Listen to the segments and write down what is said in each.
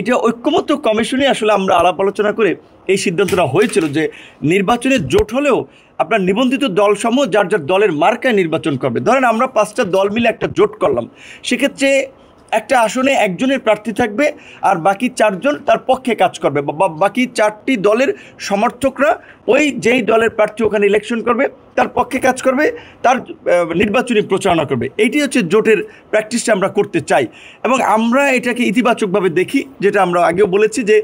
এটা ঐক্যমত্য কমিশনে আসলে আমরা আলাপ আলোচনা করে এই সিদ্ধান্তটা হয়েছিল যে নির্বাচনের জোট হলেও আপনার নিবন্ধিত দলসমূহ যার যার দলের মার্কায় নির্বাচন করবে। ধরেন আমরা 5টা দল মিলে একটা জোট করলাম, সেক্ষেত্রে একটা আসনে একজনের প্রার্থী থাকবে আর বাকি 4 জন তার পক্ষে কাজ করবে, বা বাকি 4টি দলের সমর্থকরা ওই যেই দলের প্রার্থী ওখানে ইলেকশন করবে তার পক্ষে কাজ করবে, তার নির্বাচনী প্রচারণা করবে। এইটি হচ্ছে জোটের প্র্যাকটিসটা আমরা করতে চাই এবং আমরা এটাকে ইতিবাচকভাবে দেখি, যেটা আমরা আগেও বলেছি যে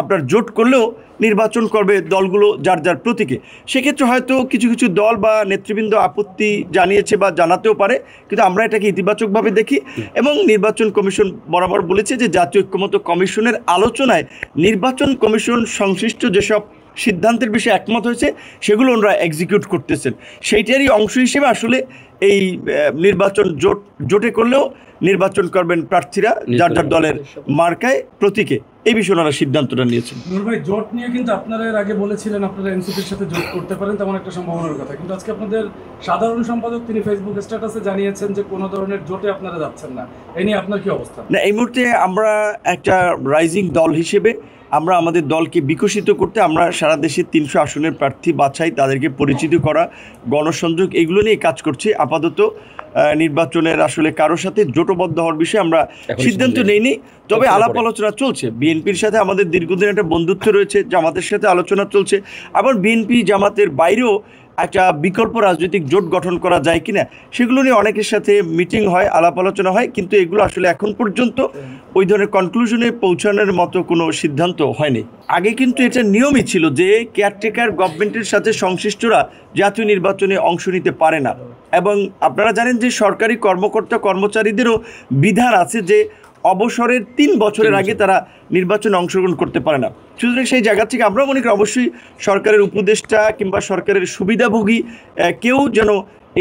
আপনার জোট করলেও নির্বাচন করবে দলগুলো যার যার প্রতীকে। সেক্ষেত্রে হয়তো কিছু কিছু দল বা নেতৃবৃন্দ আপত্তি জানিয়েছে বা জানাতেও পারে, কিন্তু আমরা এটাকে ইতিবাচকভাবে দেখি এবং নির্বাচন কমিশন বরাবর বলেছে যে জাতীয় ঐক্যমত্য কমিশনের আলোচনায় নির্বাচন কমিশন সংশ্লিষ্ট যেসব সিদ্ধান্তের বিষয়ে একমত হয়েছে সেগুলো ওনারা এক্সিকিউট করতেছেন। সেইটারই অংশ হিসেবে আসলে এই নির্বাচন জোটে করলেও নির্বাচন করবেন প্রার্থীরা যার যার দলের মার্কায় প্রতীকে। এই বিষয়ে ওনারা সিদ্ধান্তটা নিয়েছেন। নূর ভাই, জোট নিয়ে কিন্তু আপনারা এর আগে বলেছিলেন আপনারা এনসিপির সাথে জোট করতে পারেন, তেমন একটা সম্ভাবনার কথা, কিন্তু আজকে আপনাদের সাধারণ সম্পাদক তিনি ফেসবুক স্ট্যাটাসে জানিয়েছেন যে কোনো ধরনের জোটে আপনারা যাচ্ছেন না। এই নিয়ে আপনার কি অবস্থা? না, এই মুহূর্তে আমরা একটা রাইজিং দল হিসেবে আমরা আমাদের দলকে বিকশিত করতে আমরা সারা দেশে 300 আসনের প্রার্থী বাছাই, তাদেরকে পরিচিত করা, গণসংযোগ, এগুলো নিয়ে কাজ করছি। আপাতত নির্বাচনের আসলে কারোর সাথে জোটবদ্ধ হওয়ার বিষয়ে আমরা সিদ্ধান্ত নেইনি, তবে আলাপ আলোচনা চলছে। বিএনপির সাথে আমাদের দীর্ঘদিন একটা বন্ধুত্ব রয়েছে, জামাতের সাথে আলোচনা চলছে, আবার বিএনপি জামাতের বাইরেও একটা বিকল্প রাজনৈতিক জোট গঠন করা যায় কিনা সেগুলো নিয়ে অনেকের সাথে মিটিং হয়, আলাপ আলোচনা হয়, কিন্তু এগুলো আসলে এখন পর্যন্ত ওই ধরনের কনক্লুশনে পৌঁছানোর মতো কোনো সিদ্ধান্ত হয়নি। আগে কিন্তু এটা নিয়মই ছিল যে কেয়ারটেকার গভর্নমেন্টের সাথে সংশ্লিষ্টরা জাতীয় নির্বাচনে অংশ নিতে পারে না, এবং আপনারা জানেন যে সরকারি কর্মকর্তা কর্মচারীদেরও বিধান আছে যে অবসরের 3 বছরের আগে তারা নির্বাচনে অংশগ্রহণ করতে পারে না। সুতরাং সেই জায়গা থেকে আমরা মনে করি অবশ্যই সরকারের উপদেষ্টা কিংবা সরকারের সুবিধাভোগী কেউ যেন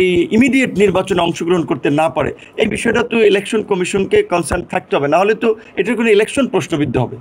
এই ইমিডিয়েট নির্বাচনে অংশগ্রহণ করতে না পারে, এই বিষয়টা তো ইলেকশন কমিশনকে কনসার্ন থাকতে হবে, নাহলে তো এটার কোনো ইলেকশন প্রশ্নবিদ্ধ হবে।